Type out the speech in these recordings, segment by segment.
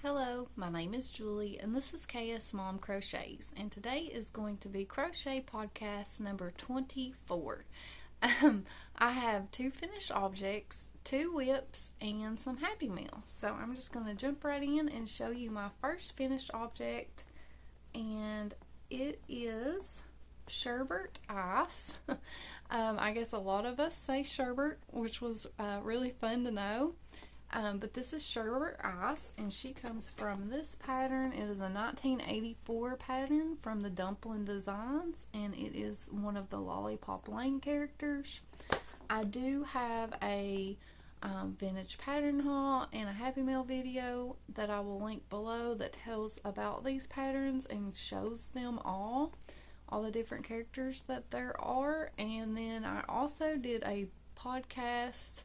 Hello, my name is Julie and this is KS Mom Crochets, and today is going to be Crochet Podcast number 24. I have two finished objects, two whips, and some Happy Meals. So I'm just going to jump right in and show you my first finished object, and it is Sherbet Ice. I guess a lot of us say sherbet, which was really fun to know. But this is Sherbet Ice, and she comes from this pattern. It is a 1984 pattern from the Dumpling Designs, and it is one of the Lollipop Lane characters. I do have a vintage pattern haul and a Happy Meal video that I will link below that tells about these patterns and shows them all the different characters that there are. And then I also did a podcast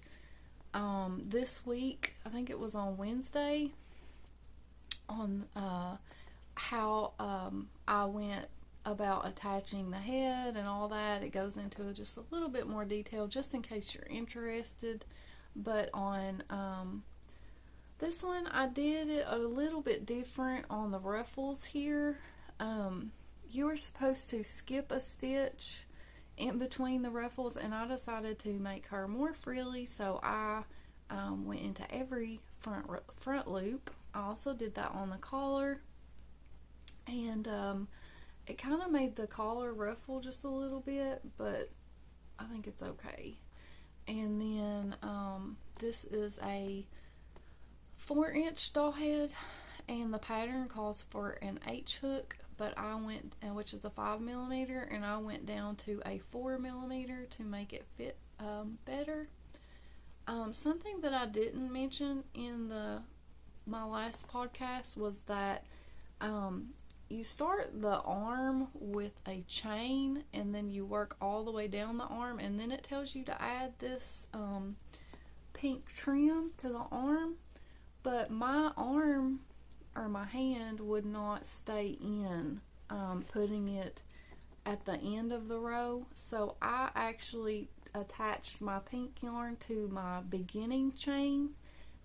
this week, I think it was on Wednesday, on how I went about attaching the head and all that. It goes into just a little bit more detail just in case you're interested. But on this one, I did it a little bit different on the ruffles here. You were supposed to skip a stitch in between the ruffles, and I decided to make her more frilly, so I went into every front loop. I also did that on the collar, and it kind of made the collar ruffle just a little bit, but I think it's okay. And then this is a 4-inch doll head, and the pattern calls for an H hook, but I went, which is a 5mm, and I went down to a 4mm to make it fit better. Something that I didn't mention in my last podcast was that you start the arm with a chain, and then you work all the way down the arm, and then it tells you to add this pink trim to the arm, but my arm or my hand would not stay in putting it at the end of the row, so I actually attached my pink yarn to my beginning chain,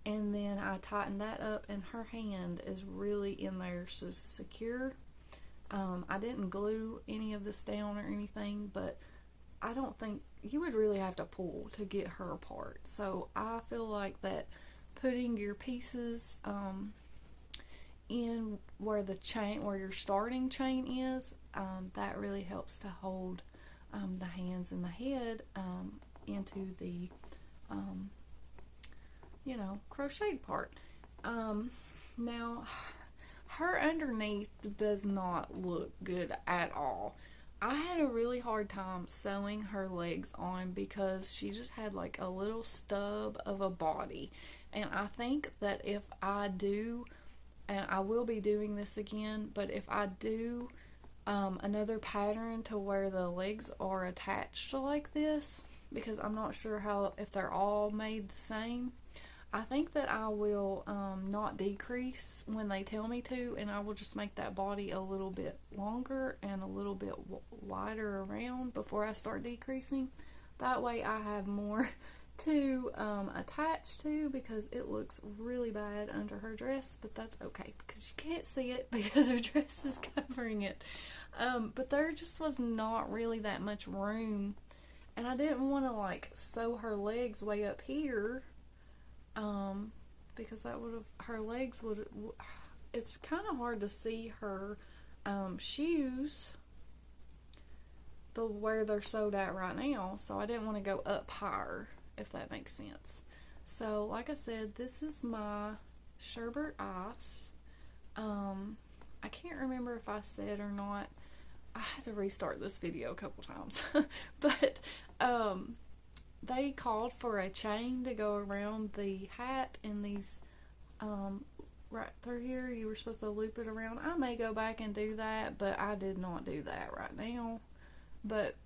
and then I tightened that up, and her hand is really in there, so secure. I didn't glue any of this down or anything, but I don't think you would really have to pull to get her apart. So I feel like that putting your pieces in where your starting chain is, that really helps to hold the hands and the head into the crocheted part. Now her underneath does not look good at all. I had a really hard time sewing her legs on because she just had like a little stub of a body, and I think that if I do, and I will be doing this again, but if I do another pattern to where the legs are attached like this, because I'm not sure if they're all made the same, I think that I will not decrease when they tell me to, and I will just make that body a little bit longer and a little bit wider around before I start decreasing. That way I have more to attach to, because it looks really bad under her dress, but that's okay because you can't see it because her dress is covering it. But there just was not really that much room, and I didn't want to like sew her legs way up here, because that her legs would, it's kind of hard to see her shoes where they're sewed at right now, so I didn't want to go up higher, if that makes sense. So like I said, this is my Sherbet Ice. I can't remember if I said or not, I had to restart this video a couple times but they called for a chain to go around the hat, and these right through here you were supposed to loop it around. I may go back and do that, but I did not do that right now. But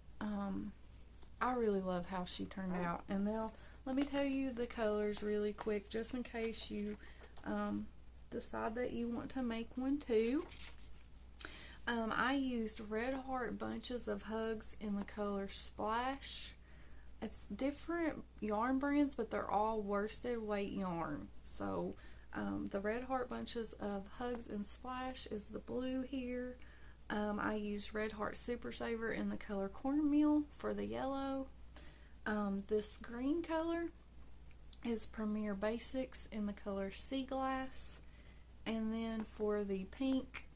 I really love how she turned out. And now let me tell you the colors really quick, just in case you decide that you want to make one too. I used Red Heart Bunches of Hugs in the color Splash. It's different yarn brands, but they're all worsted weight yarn. So The red heart bunches of Hugs and Splash is the blue here. I used Red Heart Super Saver in the color Cornmeal for the yellow. This green color is Premier Basics in the color Sea Glass. And then for the pink,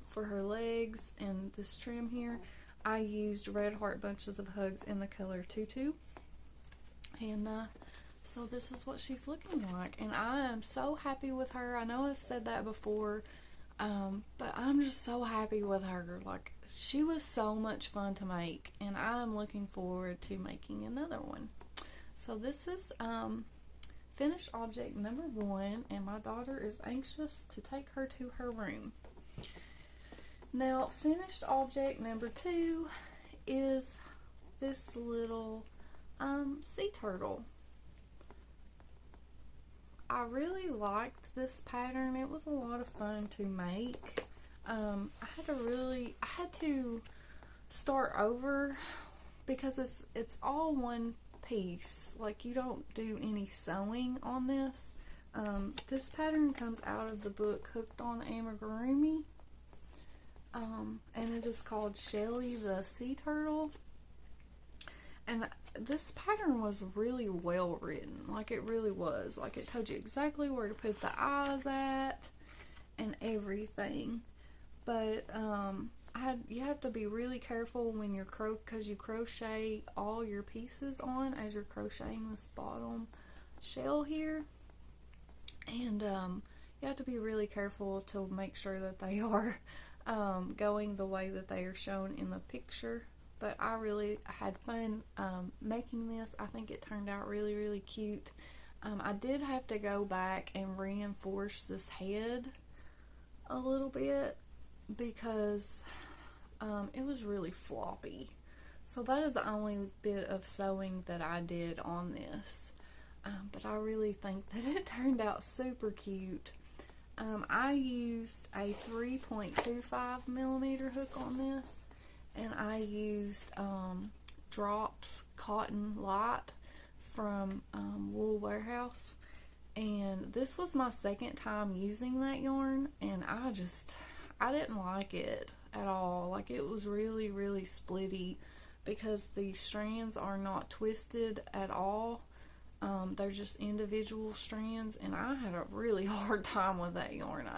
for her legs and this trim here, I used Red Heart Bunches of Hugs in the color Tutu. And so this is what she's looking like. And I am so happy with her. I know I've said that before, but I'm just so happy with her. Like, she was so much fun to make, and I'm looking forward to making another one. So this is finished object number 1, and my daughter is anxious to take her to her room. Now, finished object number 2 is this little sea turtle. I really liked this pattern. It was a lot of fun to make. I had to start over because it's all one piece. Like, you don't do any sewing on this. This pattern comes out of the book Hooked on Amigurumi, and it is called Shelly the Sea Turtle. And this pattern was really well written. Like, it really was. Like, it told you exactly where to put the eyes at and everything. But you have to be really careful when you're because you crochet all your pieces on as you're crocheting this bottom shell here. And you have to be really careful to make sure that they are going the way that they are shown in the picture. But I really had fun making this. I think it turned out really, really cute. I did have to go back and reinforce this head a little bit because it was really floppy. So that is the only bit of sewing that I did on this. But I really think that it turned out super cute. I used a 3.25 millimeter hook on this. And I used Drops Cotton Light from Wool Warehouse. And this was my second time using that yarn. And I didn't like it at all. Like, it was really, really splitty because the strands are not twisted at all. They're just individual strands. And I had a really hard time with that yarn.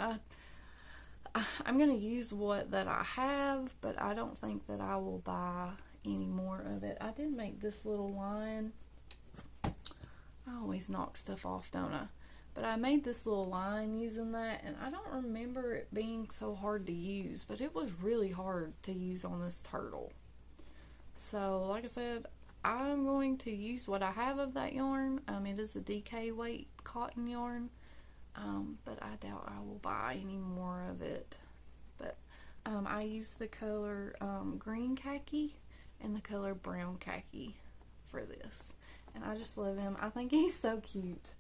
I'm going to use that I have, but I don't think that I will buy any more of it. I did make this little line. I always knock stuff off, don't I? But I made this little line using that, and I don't remember it being so hard to use, but it was really hard to use on this turtle. So, like I said, I'm going to use what I have of that yarn. It is a DK weight cotton yarn. But I doubt I will buy any more of it. But I use the color green khaki and the color brown khaki for this. And I just love him. I think he's so cute.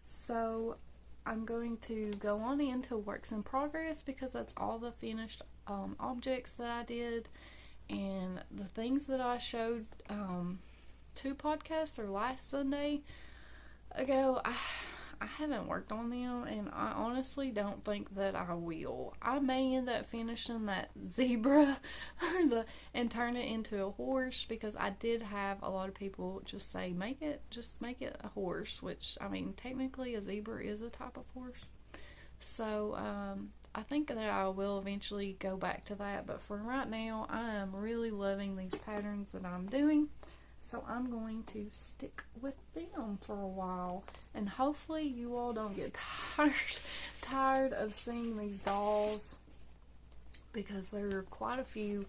So I'm going to go on into works in progress because that's all the finished objects that I did. And the things that I showed 2 podcasts or last Sunday ago, I haven't worked on them, and I honestly don't think that I will. I may end up finishing that zebra and turn it into a horse, because I did have a lot of people just say make it a horse, which, I mean, technically a zebra is a type of horse. So I think that I will eventually go back to that, but for right now I am really loving these patterns that I'm doing. So I'm going to stick with them for a while. And hopefully you all don't get tired of seeing these dolls, because there are quite a few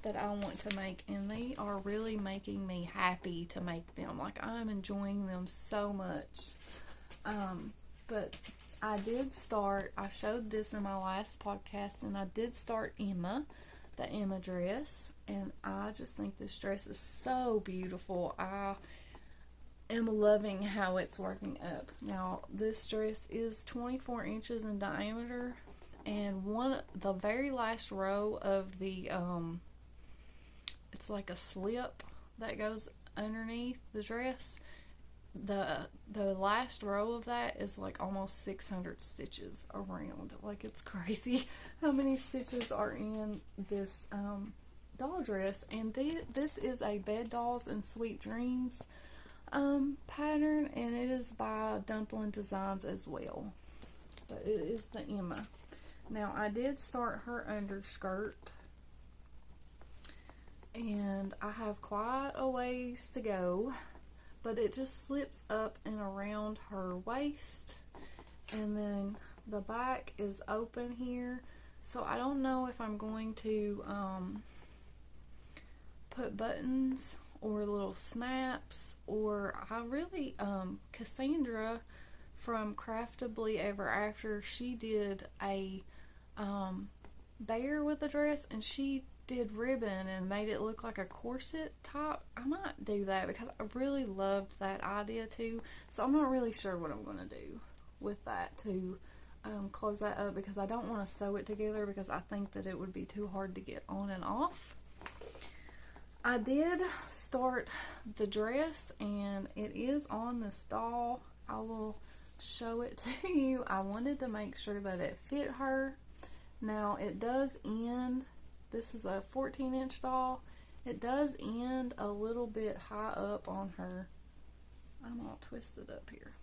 that I want to make, and they are really making me happy to make them. Like, I'm enjoying them so much. But I showed this in my last podcast, and I did start the Emma dress, and I just think this dress is so beautiful. I am loving how it's working up. Now, this dress is 24 inches in diameter, and the very last row of the it's like a slip that goes underneath the dress. the last row of that is like almost 600 stitches around. Like, it's crazy how many stitches are in this doll dress. And this is a Bed Dolls and Sweet Dreams pattern, and it is by Dumpling Designs as well, but it is the Emma. Now, I did start her underskirt, and I have quite a ways to go, but it just slips up and around her waist, and then the back is open here. So I don't know if I'm going to put buttons or little snaps, or I really Cassandra from Craftably Ever After, she did a bear with a dress, and she did ribbon and made it look like a corset top. I might do that because I really loved that idea too. So I'm not really sure what I'm going to do with that to close that up, because I don't want to sew it together because I think that it would be too hard to get on and off. I did start the dress, and it is on this doll. I will show it to you. I wanted to make sure that it fit her. Now, it does end, this is a 14-inch doll. It does end a little bit high up on her. I'm all twisted up here.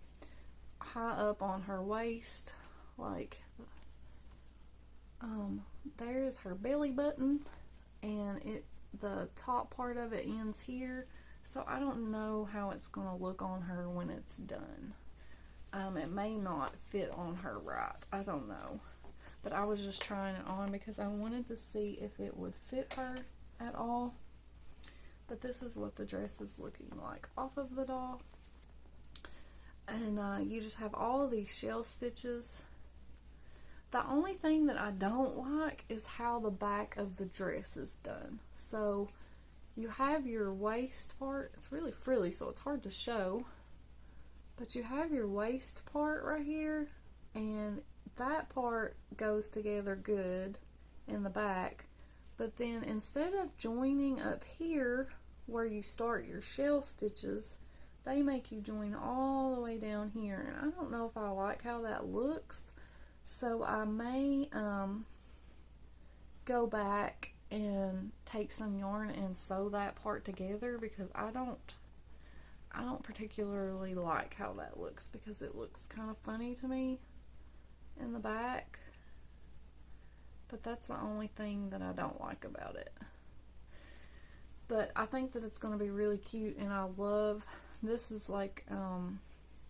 High up on her waist, like there's her belly button, and the top part of it ends here. So I don't know how it's going to look on her when it's done. It may not fit on her right. I don't know. But I was just trying it on because I wanted to see if it would fit her at all. But this is what the dress is looking like off of the doll. And you just have all these shell stitches. The only thing that I don't like is how the back of the dress is done. So you have your waist part. It's really frilly, so it's hard to show. But you have your waist part right here, and that part goes together good in the back. But then instead of joining up here where you start your shell stitches, they make you join all the way down here. And I don't know if I like how that looks. So I may go back and take some yarn and sew that part together, because I don't particularly like how that looks, because it looks kind of funny to me in the back. But that's the only thing that I don't like about it. But I think that it's going to be really cute, and I love, this is like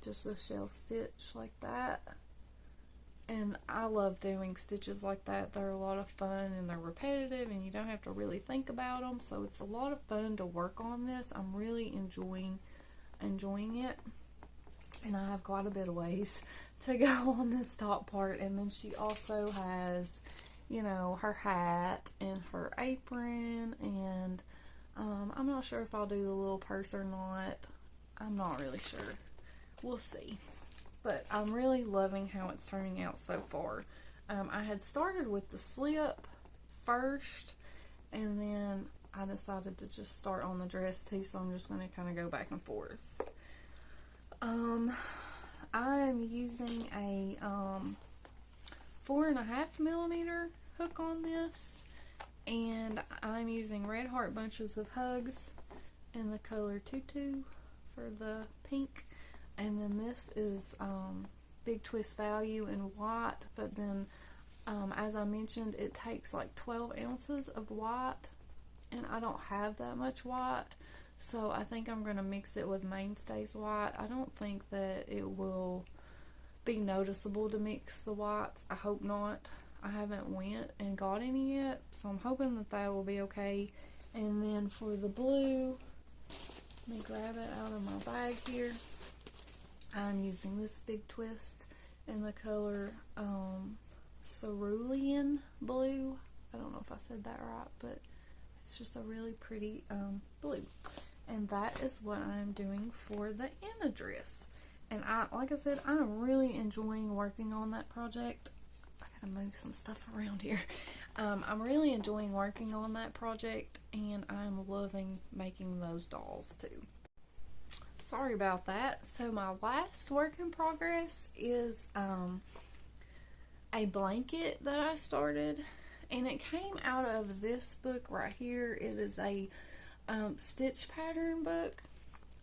just a shell stitch like that. And I love doing stitches like that. They're a lot of fun, and they're repetitive, and you don't have to really think about them. So it's a lot of fun to work on this. I'm really enjoying it. And I have quite a bit of ways to go on this top part. And then she also has, you know, her hat and her apron, and I'm not sure if I'll do the little purse or not. I'm not really sure. We'll see. But I'm really loving how it's turning out so far. I had started with the slip first, and then I decided to just start on the dress too, so I'm just going to kind of go back and forth. I'm using a 4.5mm hook on this, and I'm using Red Heart Bunches of Hugs in the color Tutu for the pink. And then this is Big Twist Value in white, but then as I mentioned, it takes like 12 ounces of white, and I don't have that much white, so I think I'm going to mix it with Mainstays white. I don't think that it will be noticeable to mix the whites. I hope not. I haven't went and got any yet, so I'm hoping that that will be okay. And then for the blue, let me grab it out of my bag here. I'm using this Big Twist in the color Cerulean Blue. I don't know if I said that right, but it's just a really pretty blue. And that is what I'm doing for the Anna dress. And like I said, I'm really enjoying working on that project. I gotta move some stuff around here. I'm really enjoying working on that project, and I'm loving making those dolls too. Sorry about that. So my last work in progress is a blanket that I started, and it came out of this book right here. It is a stitch pattern book.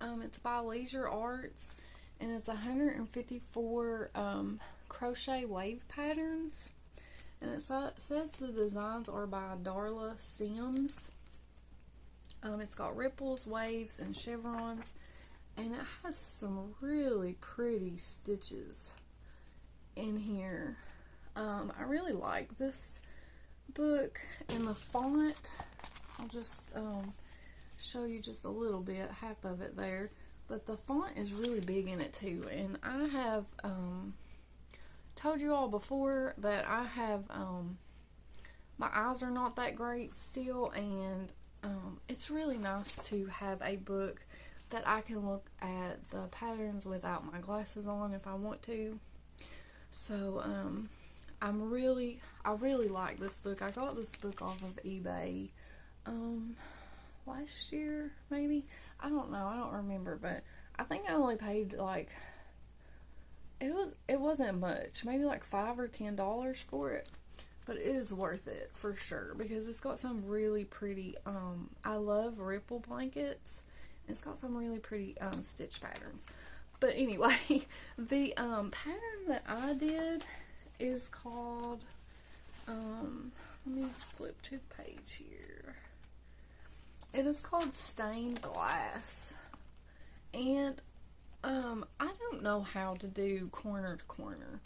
It's by Leisure Arts, and it's 154 crochet wave patterns, and it says the designs are by Darla Sims. It's got ripples, waves, and chevrons, and it has some really pretty stitches in here. I really like this book, and the font, I'll just show you just a little bit, half of it there, but the font is really big in it too. And I have told you all before that I have my eyes are not that great still, and it's really nice to have a book that I can look at the patterns without my glasses on if I want to. So I really like this book. I got this book off of eBay last year, maybe. I don't know. I don't remember, but I think I only paid like it wasn't much, maybe like $5 or $10 for it. But it is worth it for sure because it's got some really pretty, I love ripple blankets. It's got some really pretty stitch patterns. But anyway, the pattern that I did is called, let me flip to the page here. It is called Stained Glass. And I don't know how to do corner to corner.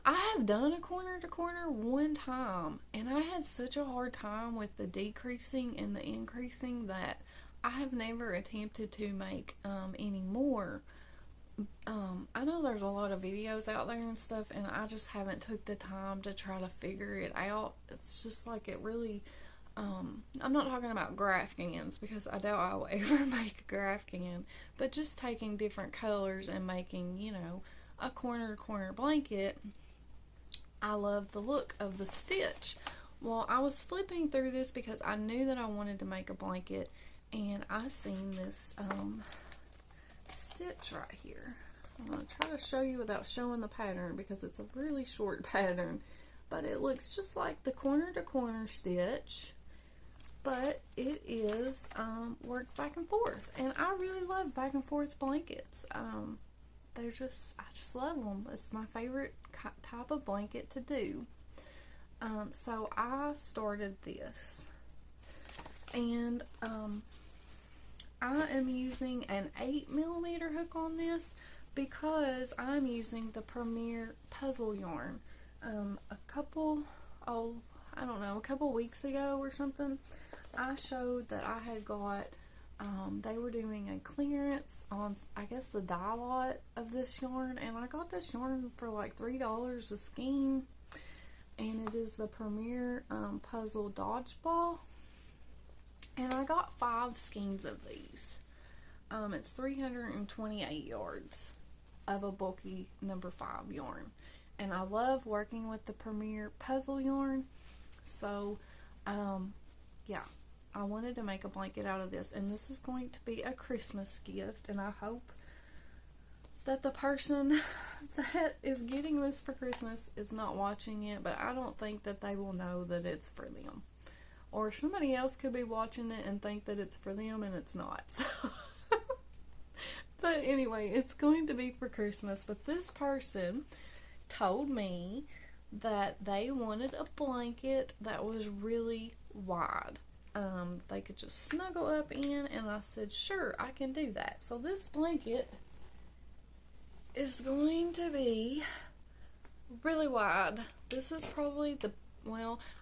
I have done a corner to corner one time, and I had such a hard time with the decreasing and the increasing that I have never attempted to make any more. I know there's a lot of videos out there and stuff, and I just haven't took the time to try to figure it out. It's just like it really, I'm not talking about graphicans because I doubt I will ever make a graphican, but just taking different colors and making, you know, a corner to corner blanket. I love the look of the stitch. Well, I was flipping through this because I knew that I wanted to make a blanket, and I seen this stitch right here. I'm going to try to show you without showing the pattern because it's a really short pattern, but it looks just like the corner to corner stitch, but it is worked back and forth, and I really love back and forth blankets. I just love them. It's my favorite type of blanket to do. So I started this, and I am using an 8mm hook on this because I'm using the Premier puzzle yarn. A couple weeks ago or something, I showed that I had got, they were doing a clearance on, I guess, the dye lot of this yarn, and I got this yarn for like $3 a skein, and it is the Premier Puzzle Dodgeball, and I got 5 skeins of these. It's 328 yards of a bulky number 5 yarn, and I love working with the Premier Puzzle yarn, so yeah, I wanted to make a blanket out of this, and this is going to be a Christmas gift, and I hope that the person that is getting this for Christmas is not watching it, but I don't think that they will know that it's for them. Or somebody else could be watching it and think that it's for them and it's not. So but anyway, it's going to be for Christmas, but this person told me that they wanted a blanket that was really wide. They could just snuggle up in, and I said, sure, I can do that. So this blanket is going to be really wide. This is probably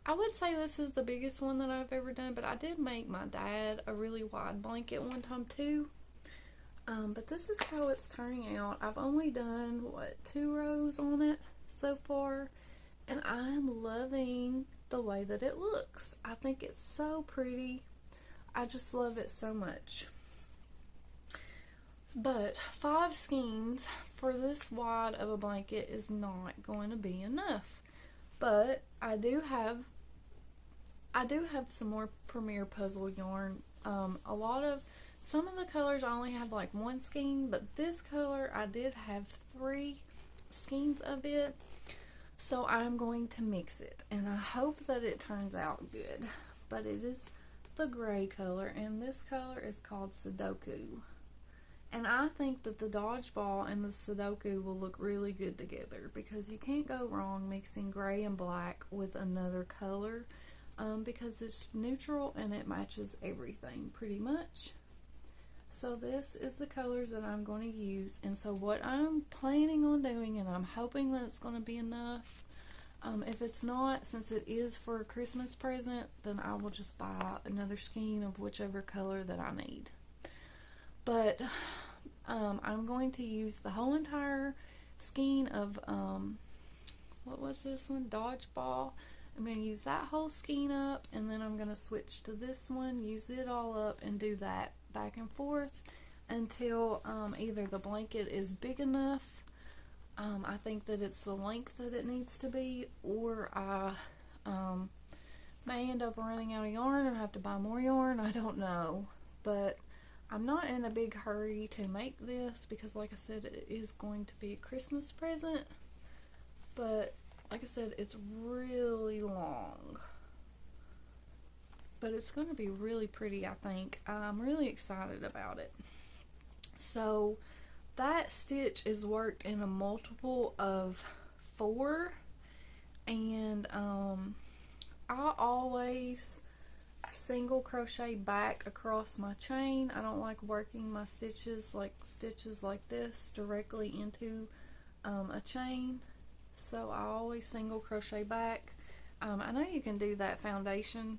I would say this is the biggest one that I've ever done, but I did make my dad a really wide blanket one time too. But this is how it's turning out. I've only done, 2 rows on it so far, and I'm loving the way that it looks. I think it's so pretty. I just love it so much. But 5 skeins for this wide of a blanket is not going to be enough. But I do have some more Premier Puzzle yarn. A lot of Some of the colors I only have like one skein, but this color I did have 3 skeins of it. So I'm going to mix it, and I hope that it turns out good. But it is the gray color, and this color is called Sudoku. And I think that the dodgeball and the Sudoku will look really good together, because you can't go wrong mixing gray and black with another color, because it's neutral and it matches everything pretty much. So this is the colors that I'm going to use, and so what I'm planning on doing, and I'm hoping that it's going to be enough, if it's not, since it is for a Christmas present, then I will just buy another skein of whichever color that I need. But I'm going to use the whole entire skein of, what was this one? Dodgeball. I'm going to use that whole skein up, and then I'm going to switch to this one, use it all up, and do that back and forth until either the blanket is big enough, I think that it's the length that it needs to be, or I may end up running out of yarn and have to buy more yarn. I don't know, but I'm not in a big hurry to make this, because like I said, it is going to be a Christmas present. But like I said, it's really long, but it's going to be really pretty, I think. I'm really excited about it. So that stitch is worked in a multiple of 4, and I always single crochet back across my chain. I don't like working my stitches like this directly into a chain, so I always single crochet back. I know you can do that foundation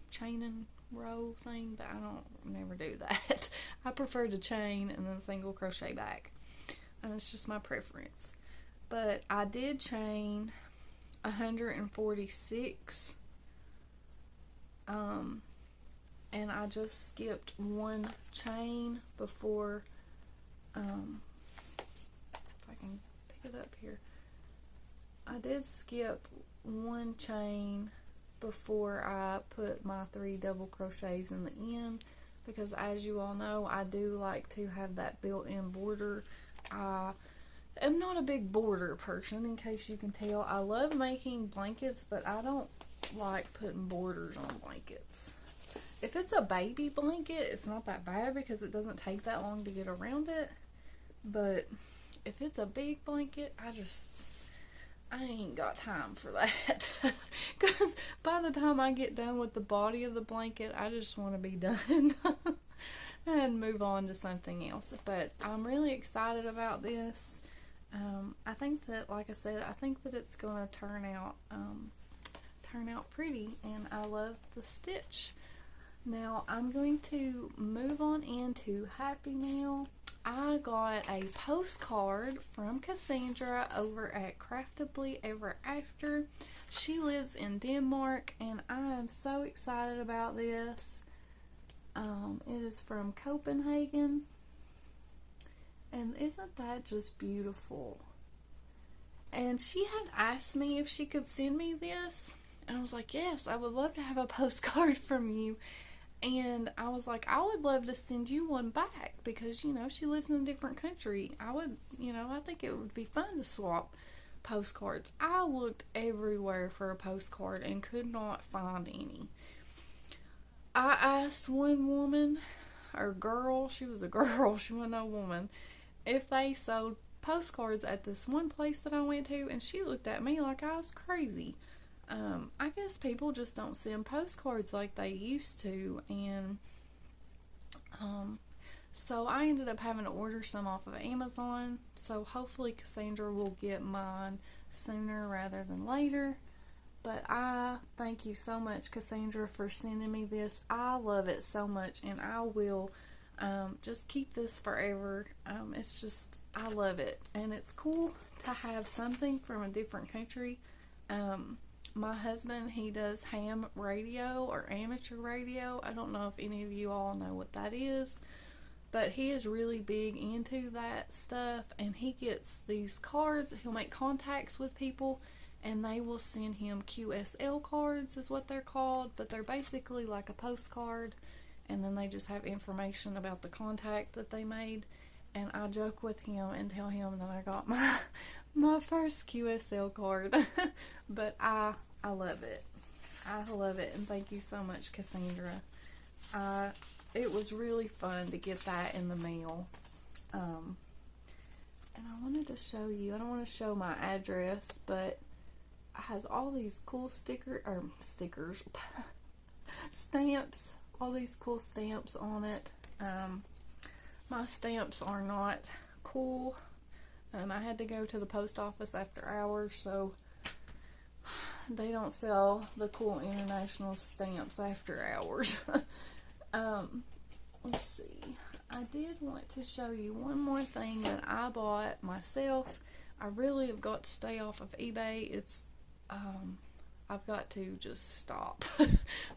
chain and row thing, but I don't never do that. I prefer to chain and then single crochet back, and it's just my preference. But I did chain 146, and I just skipped one chain before, if I can pick it up here, I did skip one chain before I put my 3 double crochets in the end, because as you all know, I do like to have that built-in border. I am not a big border person, in case you can tell. I love making blankets, but I don't like putting borders on blankets. If it's a baby blanket, it's not that bad because it doesn't take that long to get around it. But if it's a big blanket, I ain't got time for that. Because by the time I get done with the body of the blanket, I just want to be done and move on to something else. But I'm really excited about this. I think that, like I said, I think that it's going to turn out pretty, and I love the stitch. Now I'm going to move on into Happy Mail. I got a postcard from Cassandra over at Craftably Ever After. She lives in Denmark, and I am so excited about this. It is from Copenhagen, and isn't that just beautiful? And she had asked me if she could send me this, and I was like, yes, I would love to have a postcard from you. And I was like, I would love to send you one back, because, you know, she lives in a different country. I think it would be fun to swap postcards. I looked everywhere for a postcard and could not find any. I asked one woman, or girl, she was a girl, she wasn't a woman, if they sold postcards at this one place that I went to, and she looked at me like I was crazy. I guess people just don't send postcards like they used to, and so I ended up having to order some off of Amazon. So hopefully Cassandra will get mine sooner rather than later. But I thank you so much, Cassandra, for sending me this. I love it so much, and I will just keep this forever. It's just, I love it, and it's cool to have something from a different country. My husband, he does ham radio or amateur radio. I don't know if any of you all know what that is, but he is really big into that stuff, and he gets these cards. He'll make contacts with people, and they will send him QSL cards is what they're called, but they're basically like a postcard, and then they just have information about the contact that they made. And I joke with him and tell him that I got my first QSL card. But I love it. I love it, and thank you so much, Cassandra. It was really fun to get that in the mail. And I wanted to show you, I don't want to show my address, but it has all these cool stickers, stamps, all these cool stamps on it. My stamps are not cool. I had to go to the post office after hours, so they don't sell the cool international stamps after hours. Let's see. I did want to show you one more thing that I bought myself. I really have got to stay off of eBay. I've got to just stop.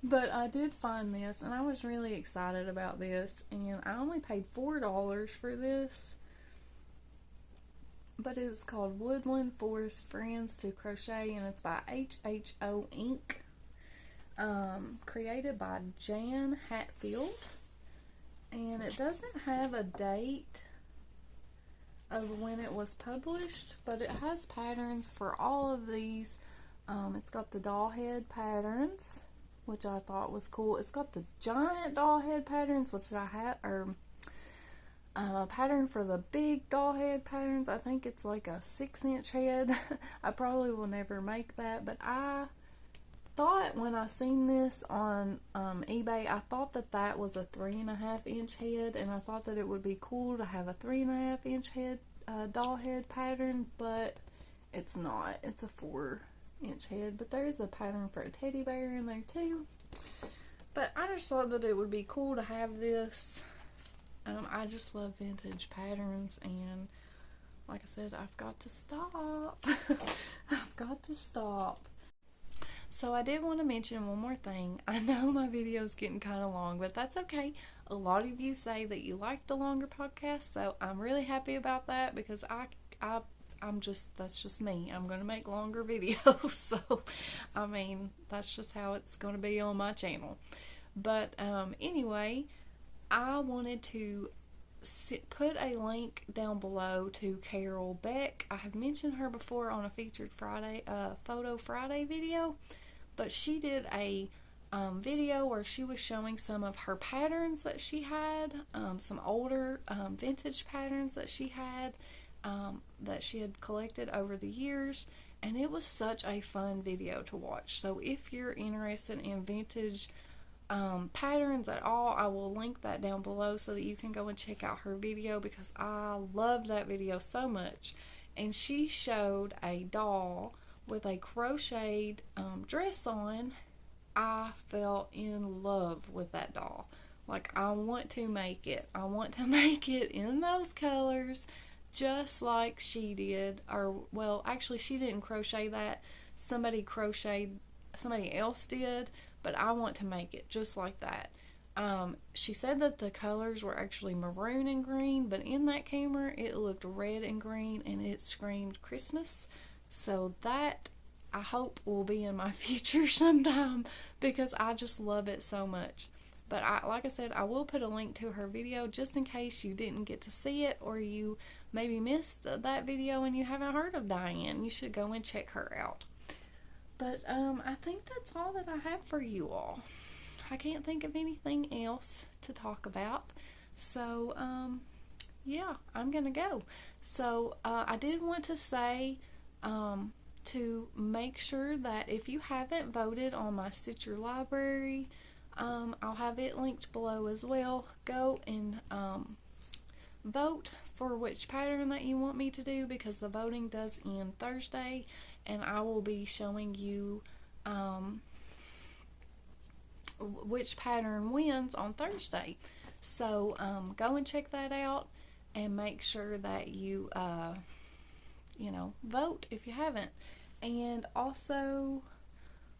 But I did find this, and I was really excited about this, and I only paid $4 for this. But it's called Woodland Forest Friends to Crochet, and it's by HHO Inc. Created by Jan Hatfield. And it doesn't have a date of when it was published, but it has patterns for all of these. It's got the doll head patterns, which I thought was cool. It's got the giant doll head patterns, which I had, or a pattern for the big doll head patterns. I think it's like a 6-inch head. I probably will never make that, but I thought when I seen this on eBay, I thought that was a 3.5-inch head, and I thought that it would be cool to have a 3.5-inch head doll head pattern, but it's not. It's a 4-inch head, but there is a pattern for a teddy bear in there too. But I just thought that it would be cool to have this. I just love vintage patterns, and like I said, I've got to stop. I've got to stop. So I did want to mention one more thing. I know my video's getting kind of long, but that's okay. A lot of you say that you like the longer podcast, so I'm really happy about that, because that's just me. I'm going to make longer videos. So, I mean, that's just how it's going to be on my channel. But anyway, I wanted to put a link down below to Carol Beck. I have mentioned her before on a Featured Friday, Photo Friday video, but she did a video where she was showing some of her patterns that she had, some older vintage patterns that she had collected over the years, and it was such a fun video to watch. So if you're interested in vintage patterns at all, I will link that down below so that you can go and check out her video, because I loved that video so much. And she showed a doll with a crocheted dress on. I fell in love with that doll. Like, I want to make it. I want to make it in those colors just like she did. Or, well, actually she didn't crochet that. Somebody else did, but I want to make it just like that. She said that the colors were actually maroon and green, but in that camera it looked red and green, and it screamed Christmas. So that, I hope, will be in my future sometime, because I just love it so much. But like I said, I will put a link to her video just in case you didn't get to see it, or you maybe missed that video and you haven't heard of Diane. You should go and check her out. But I think that's all that I have for you all. I can't think of anything else to talk about. So, yeah, I'm going to go. So, I did want to say to make sure that if you haven't voted on my Stitcher library, I'll have it linked below as well. Go and vote for which pattern that you want me to do, because the voting does end Thursday, and I will be showing you which pattern wins on Thursday. So go and check that out, and make sure that you vote if you haven't. And also,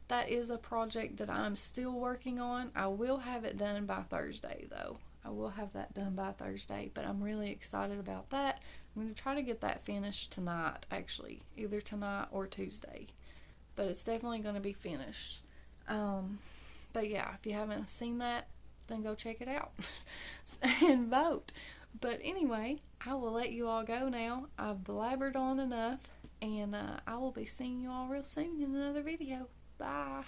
that is a project that I'm still working on. I will have it done by Thursday, though. I will have that done by Thursday, but I'm really excited about that. I'm going to try to get that finished tonight, actually. Either tonight or Tuesday. But it's definitely going to be finished. But yeah, if you haven't seen that, then go check it out and vote. But anyway, I will let you all go now. I've blabbered on enough, and I will be seeing you all real soon in another video. Bye.